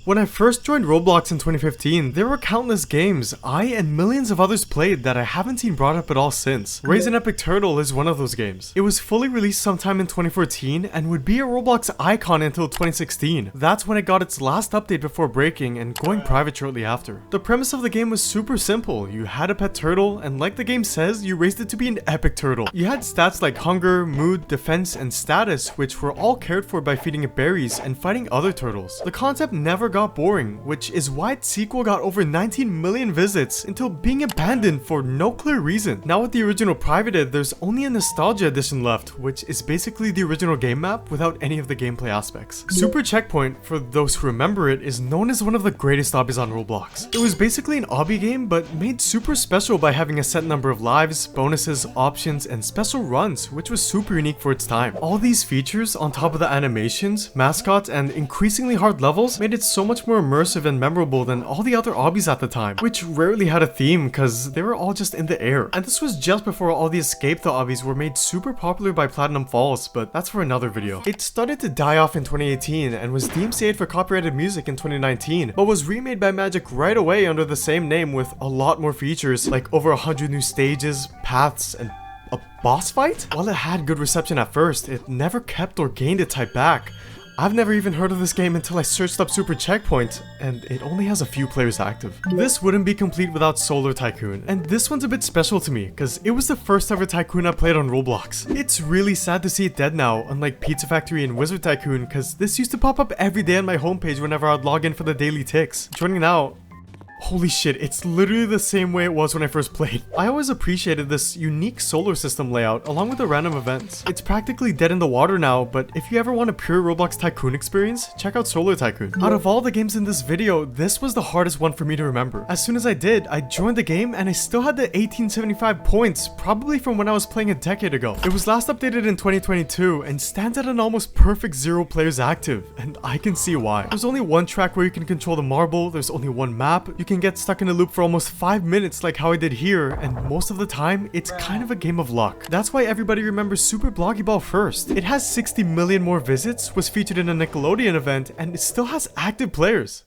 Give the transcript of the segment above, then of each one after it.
When I first joined Roblox in 2015, there were countless games I and millions of others played that I haven't seen brought up at all since. Raise an Epic Turtle is one of those games. It was fully released sometime in 2014 and would be a Roblox icon until 2016. That's when it got its last update before breaking and going private shortly after. The premise of the game was super simple. You had a pet turtle, and like the game says, you raised it to be an epic turtle. You had stats like hunger, mood, defense, and status, which were all cared for by feeding it berries and fighting other turtles. The concept never got boring, which is why its sequel got over 19 million visits until being abandoned for no clear reason. Now with the original privated, there's only a nostalgia edition left, which is basically the original game map without any of the gameplay aspects. Super Checkpoint, for those who remember it, is known as one of the greatest obbies on Roblox. It was basically an obby game, but made super special by having a set number of lives, bonuses, options, and special runs, which was super unique for its time. All these features, on top of the animations, mascots, and increasingly hard levels, made it so much more immersive and memorable than all the other obbies at the time, which rarely had a theme because they were all just in the air. And this was just before all the escape the obbies were made super popular by Platinum Falls, but that's for another video. It started to die off in 2018 and was DMCA'd for copyrighted music in 2019, but was remade by Magic right away under the same name with a lot more features, like over 100 new stages, paths, and a boss fight? While it had good reception at first, it never kept or gained its hype back. I've never even heard of this game until I searched up Super Checkpoint, and it only has a few players active. This wouldn't be complete without Solar Tycoon, and this one's a bit special to me, because it was the first ever Tycoon I played on Roblox. It's really sad to see it dead now, unlike Pizza Factory and Wizard Tycoon, because this used to pop up every day on my homepage whenever I'd log in for the daily ticks. Joining now, holy shit, it's literally the same way it was when I first played. I always appreciated this unique solar system layout along with the random events. It's practically dead in the water now, but if you ever want a pure Roblox Tycoon experience, check out Solar Tycoon. Out of all the games in this video, this was the hardest one for me to remember. As soon as I did, I joined the game and I still had the 1875 points, probably from when I was playing a decade ago. It was last updated in 2022 and stands at an almost perfect 0 players active, and I can see why. There's only one track where you can control the marble, there's only one map, you can get stuck in a loop for almost 5 minutes like how I did here, and most of the time, it's kind of a game of luck. That's why everybody remembers Super Bloggy Ball first. It has 60 million more visits, was featured in a Nickelodeon event, and it still has active players.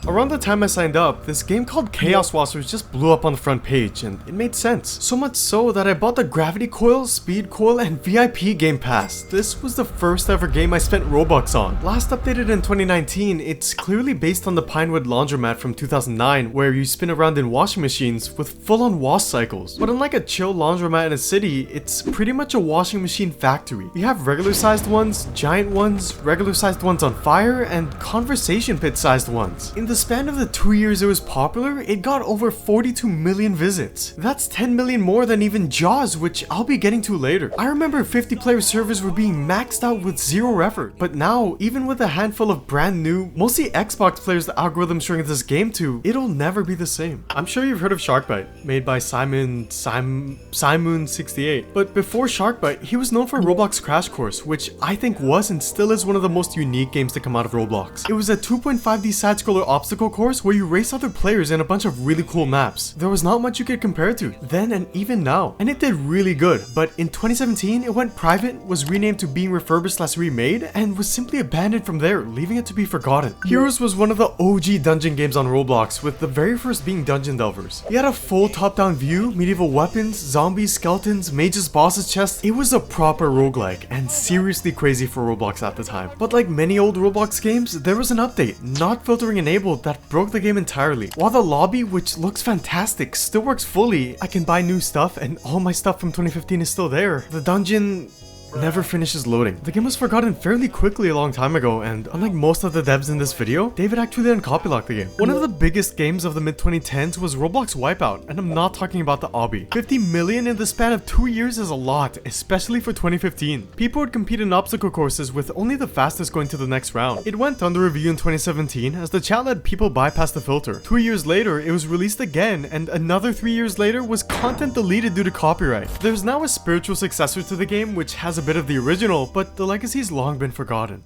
Around the time I signed up, this game called Chaos Waltzers just blew up on the front page, and it made sense. So much so that I bought the Gravity Coil, Speed Coil, and VIP Game Pass. This was the first ever game I spent Robux on. Last updated in 2019, it's clearly based on the Pinewood Laundromat from 2009, where you spin around in washing machines with full-on wash cycles. But unlike a chill laundromat in a city, it's pretty much a washing machine factory. You have regular-sized ones, giant ones, regular-sized ones on fire, and conversation pit-sized ones. In the span of the 2 years it was popular, it got over 42 million visits. That's 10 million more than even Jaws, which I'll be getting to later. I remember 50-player servers were being maxed out with zero effort, but now, even with a handful of brand new, mostly Xbox players the algorithm showing this game to, it'll never be the same. I'm sure you've heard of Sharkbite, made by Simon68. But before Sharkbite, he was known for Roblox Crash Course, which I think was and still is one of the most unique games to come out of Roblox. It was a 2.5D side-scroller obstacle course where you race other players in a bunch of really cool maps. There was not much you could compare it to then and even now, and it did really good. But in 2017 it went private, was renamed to being refurbished/remade, and was simply abandoned from there, leaving it to be forgotten. Heroes was one of the OG dungeon games on Roblox, with the very first being Dungeon Delvers. You had a full top-down view, medieval weapons, zombies, skeletons, mages, bosses, chests. It was a proper roguelike and seriously crazy for Roblox at the time. But like many old Roblox games, there was an update, not filtering enabled, that broke the game entirely. While the lobby, which looks fantastic, still works fully, I can buy new stuff and all my stuff from 2015 is still there. The dungeon never finishes loading. The game was forgotten fairly quickly a long time ago, and unlike most of the devs in this video, David actually didn't copylock the game. One of the biggest games of the mid-2010s was Roblox Wipeout, and I'm not talking about the obby. 50 million in the span of 2 years is a lot, especially for 2015. People would compete in obstacle courses with only the fastest going to the next round. It went under review in 2017 as the chat let people bypass the filter. 2 years later, it was released again, and another 3 years later was content deleted due to copyright. There's now a spiritual successor to the game which has a bit of the original, but the legacy's long been forgotten.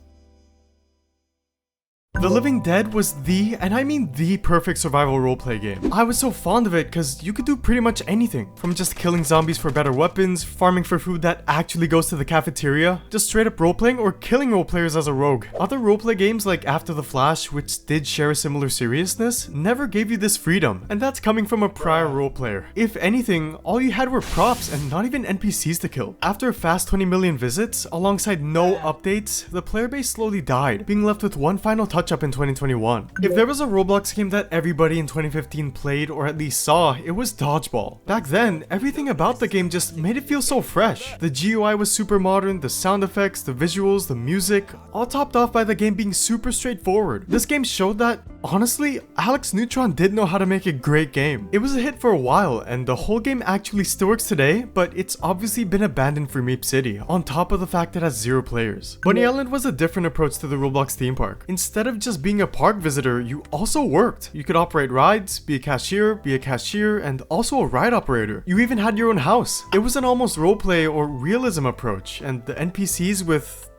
The Living Dead was the, and I mean the perfect survival roleplay game. I was so fond of it because you could do pretty much anything, from just killing zombies for better weapons, farming for food that actually goes to the cafeteria, just straight up roleplaying or killing roleplayers as a rogue. Other roleplay games like After the Flash, which did share a similar seriousness, never gave you this freedom, and that's coming from a prior roleplayer. If anything, all you had were props and not even NPCs to kill. After a fast 20 million visits, alongside no updates, the player base slowly died, being left with one final touch-up in 2021. If there was a Roblox game that everybody in 2015 played or at least saw, it was Dodgeball. Back then, everything about the game just made it feel so fresh. The GUI was super modern, the sound effects, the visuals, the music, all topped off by the game being super straightforward. This game showed that, honestly, Alex Neutron did know how to make a great game. It was a hit for a while, and the whole game actually still works today, but it's obviously been abandoned for Meep City, on top of the fact it has 0 players. Bunny Island was a different approach to the Roblox theme park. Instead of just being a park visitor, you also worked. You could operate rides, be a cashier, and also a ride operator. You even had your own house. It was an almost roleplay or realism approach, and the NPCs with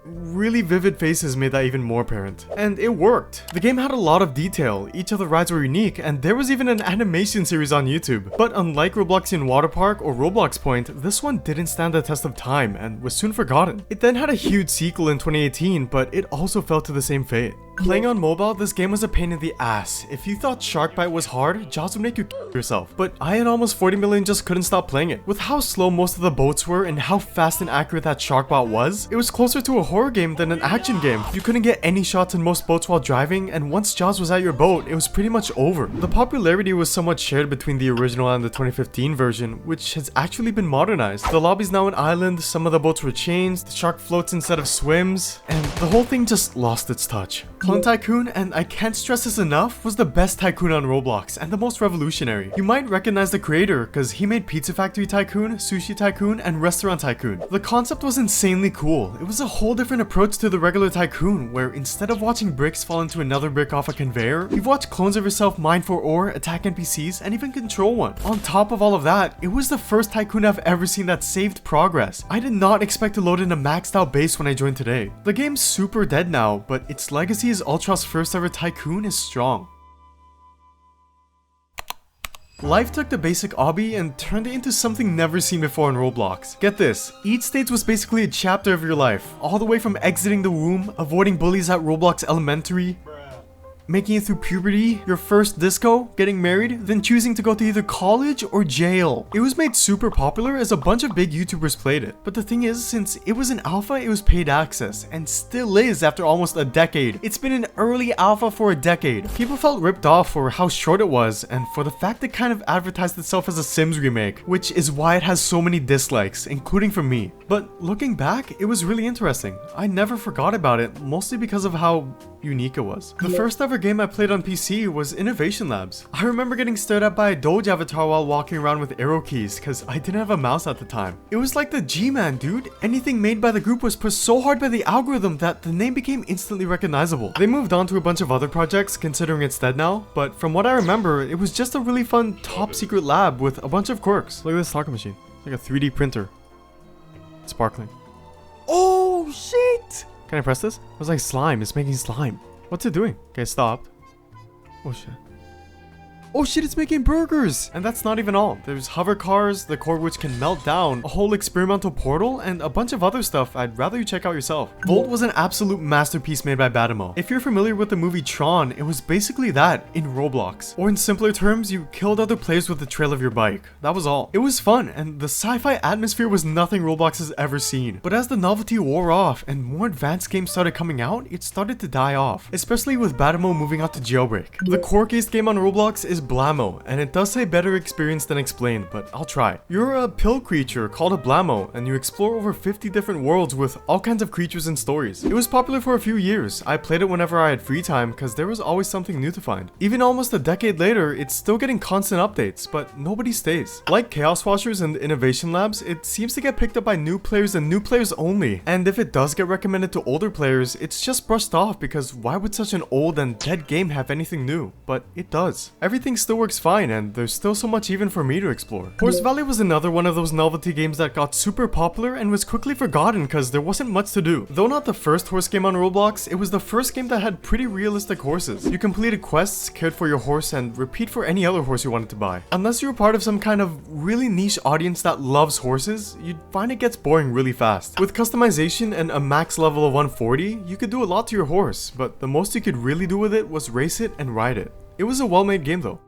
really vivid faces made that even more apparent. And it worked. The game had a lot of detail, each of the rides were unique, and there was even an animation series on YouTube. But unlike Robloxian Water Park or Roblox Point, this one didn't stand the test of time and was soon forgotten. It then had a huge sequel in 2018, but it also fell to the same fate. Playing on mobile, this game was a pain in the ass. If you thought Shark Bite was hard, Jaws would make you yourself. But I and almost 40 million just couldn't stop playing it. With how slow most of the boats were and how fast and accurate that Shark Bot was, it was closer to a horror game than an action game. You couldn't get any shots in most boats while driving, and once Jaws was at your boat, it was pretty much over. The popularity was somewhat shared between the original and the 2015 version, which has actually been modernized. The lobby's now an island, some of the boats were changed, the shark floats instead of swims, and the whole thing just lost its touch. Clone Tycoon, and I can't stress this enough, was the best tycoon on Roblox and the most revolutionary. You might recognize the creator because he made Pizza Factory Tycoon, Sushi Tycoon, and Restaurant Tycoon. The concept was insanely cool. It was a whole different approach to the regular tycoon, where instead of watching bricks fall into another brick off a conveyor, you've watched clones of yourself mine for ore, attack NPCs, and even control one. On top of all of that, it was the first tycoon I've ever seen that saved progress. I did not expect to load in a maxed out base when I joined today. The game's super dead now, but its legacy as Ultra's first ever tycoon is strong. Life took the basic obby and turned it into something never seen before in Roblox. Get this, each stage was basically a chapter of your life, all the way from exiting the womb, avoiding bullies at Roblox Elementary, making it through puberty, your first disco, getting married, then choosing to go to either college or jail. It was made super popular as a bunch of big YouTubers played it. But the thing is, since it was an alpha, it was paid access, and still is after almost a decade. It's been an early alpha for a decade. People felt ripped off for how short it was, and for the fact it kind of advertised itself as a Sims remake, which is why it has so many dislikes, including from me. But looking back, it was really interesting. I never forgot about it, mostly because of how unique it was. The first ever game I played on PC was Innovation Labs. I remember getting stared at by a Doge avatar while walking around with arrow keys because I didn't have a mouse at the time. It was like the G-Man, dude. Anything made by the group was pushed so hard by the algorithm that the name became instantly recognizable. They moved on to a bunch of other projects considering it's dead now, but from what I remember, it was just a really fun top secret lab with a bunch of quirks. Look at this taco machine. It's like a 3D printer. It's sparkling. Oh shit! Can I press this? It was like slime. It's making slime. What's it doing? Okay, stop. Oh shit. Oh shit, it's making burgers! And that's not even all. There's hover cars, the core which can melt down, a whole experimental portal, and a bunch of other stuff I'd rather you check out yourself. Volt was an absolute masterpiece made by Badamo. If you're familiar with the movie Tron, it was basically that in Roblox. Or in simpler terms, you killed other players with the trail of your bike. That was all. It was fun, and the sci-fi atmosphere was nothing Roblox has ever seen. But as the novelty wore off and more advanced games started coming out, it started to die off. Especially with Badamo moving out to Jailbreak. The core-based game on Roblox is Blamo, and it does say better experience than explained, but I'll try. You're a pill creature called a Blamo, and you explore over 50 different worlds with all kinds of creatures and stories. It was popular for a few years. I played it whenever I had free time because there was always something new to find. Even almost a decade later, it's still getting constant updates, but nobody stays. Like Chaos Washers and Innovation Labs, it seems to get picked up by new players and new players only. And if it does get recommended to older players, it's just brushed off because why would such an old and dead game have anything new? But it does. Everything everything still works fine and there's still so much even for me to explore. Horse Valley was another one of those novelty games that got super popular and was quickly forgotten because there wasn't much to do. Though not the first horse game on Roblox, it was the first game that had pretty realistic horses. You completed quests, cared for your horse, and repeat for any other horse you wanted to buy. Unless you were part of some kind of really niche audience that loves horses, you'd find it gets boring really fast. With customization and a max level of 140, you could do a lot to your horse, but the most you could really do with it was race it and ride it. It was a well-made game though.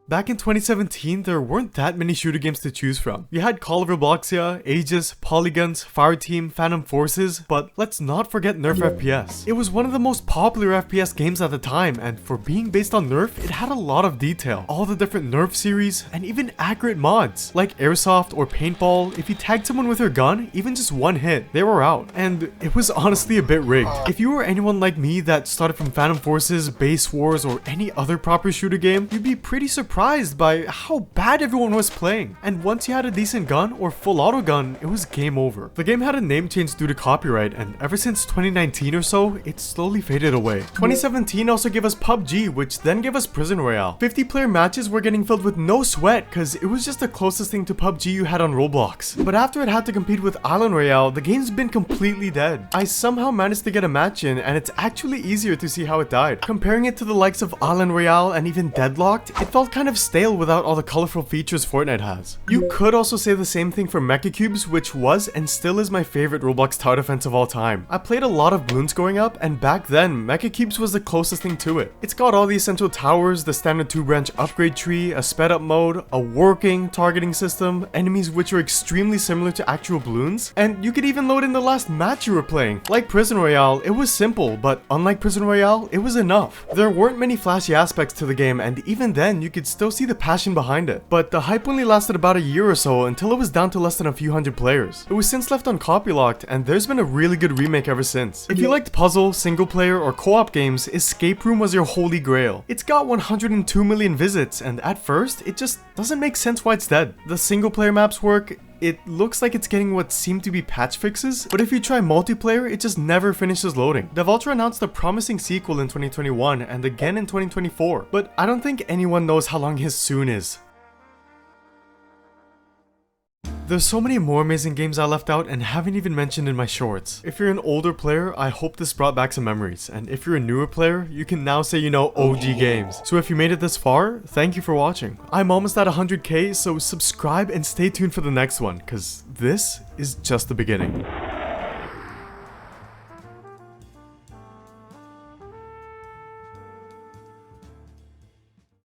Back in 2017, there weren't that many shooter games to choose from. You had Call of Robloxia, Aegis, Polygons, Fireteam, Phantom Forces, but let's not forget Nerf FPS. It was one of the most popular FPS games at the time, and for being based on Nerf, it had a lot of detail. All the different Nerf series, and even accurate mods, like Airsoft or Paintball. If you tagged someone with your gun, even just one hit, they were out. And it was honestly a bit rigged. If you were anyone like me that started from Phantom Forces, Base Wars, or any other proper shooter game, you'd be pretty surprised by how bad everyone was playing. And once you had a decent gun or full auto gun, it was game over. The game had a name change due to copyright, and ever since 2019 or so, it slowly faded away. 2017 also gave us PUBG, which then gave us Prison Royale. 50-player matches were getting filled with no sweat because it was just the closest thing to PUBG you had on Roblox. But after it had to compete with Island Royale, the game's been completely dead. I somehow managed to get a match in, and it's actually easier to see how it died. Comparing it to the likes of Island Royale and even Deadlocked, it felt kind of stale without all the colorful features Fortnite has. You could also say the same thing for Mecha Cubes, which was and still is my favorite Roblox tower defense of all time. I played a lot of Bloons growing up, and back then, Mecha Cubes was the closest thing to it. It's got all the essential towers, the standard 2-branch upgrade tree, a sped up mode, a working targeting system, enemies which are extremely similar to actual Bloons, and you could even load in the last match you were playing. Like Prison Royale, it was simple, but unlike Prison Royale, it was enough. There weren't many flashy aspects to the game, and even then, you could still see the passion behind it. But the hype only lasted about a year or so until it was down to less than a few hundred players. It was since left on copylocked, and there's been a really good remake ever since. If you liked puzzle, single player, or co-op games, Escape Room was your holy grail. It's got 102 million visits, and at first, it just doesn't make sense why it's dead. The single player maps work. It looks like it's getting what seem to be patch fixes, but if you try multiplayer, it just never finishes loading. Devolver announced a promising sequel in 2021 and again in 2024, but I don't think anyone knows how long his soon is. There's so many more amazing games I left out and haven't even mentioned in my shorts. If you're an older player, I hope this brought back some memories, and if you're a newer player, you can now say you know OG games. So if you made it this far, thank you for watching. I'm almost at 100k, so subscribe and stay tuned for the next one, cause this is just the beginning.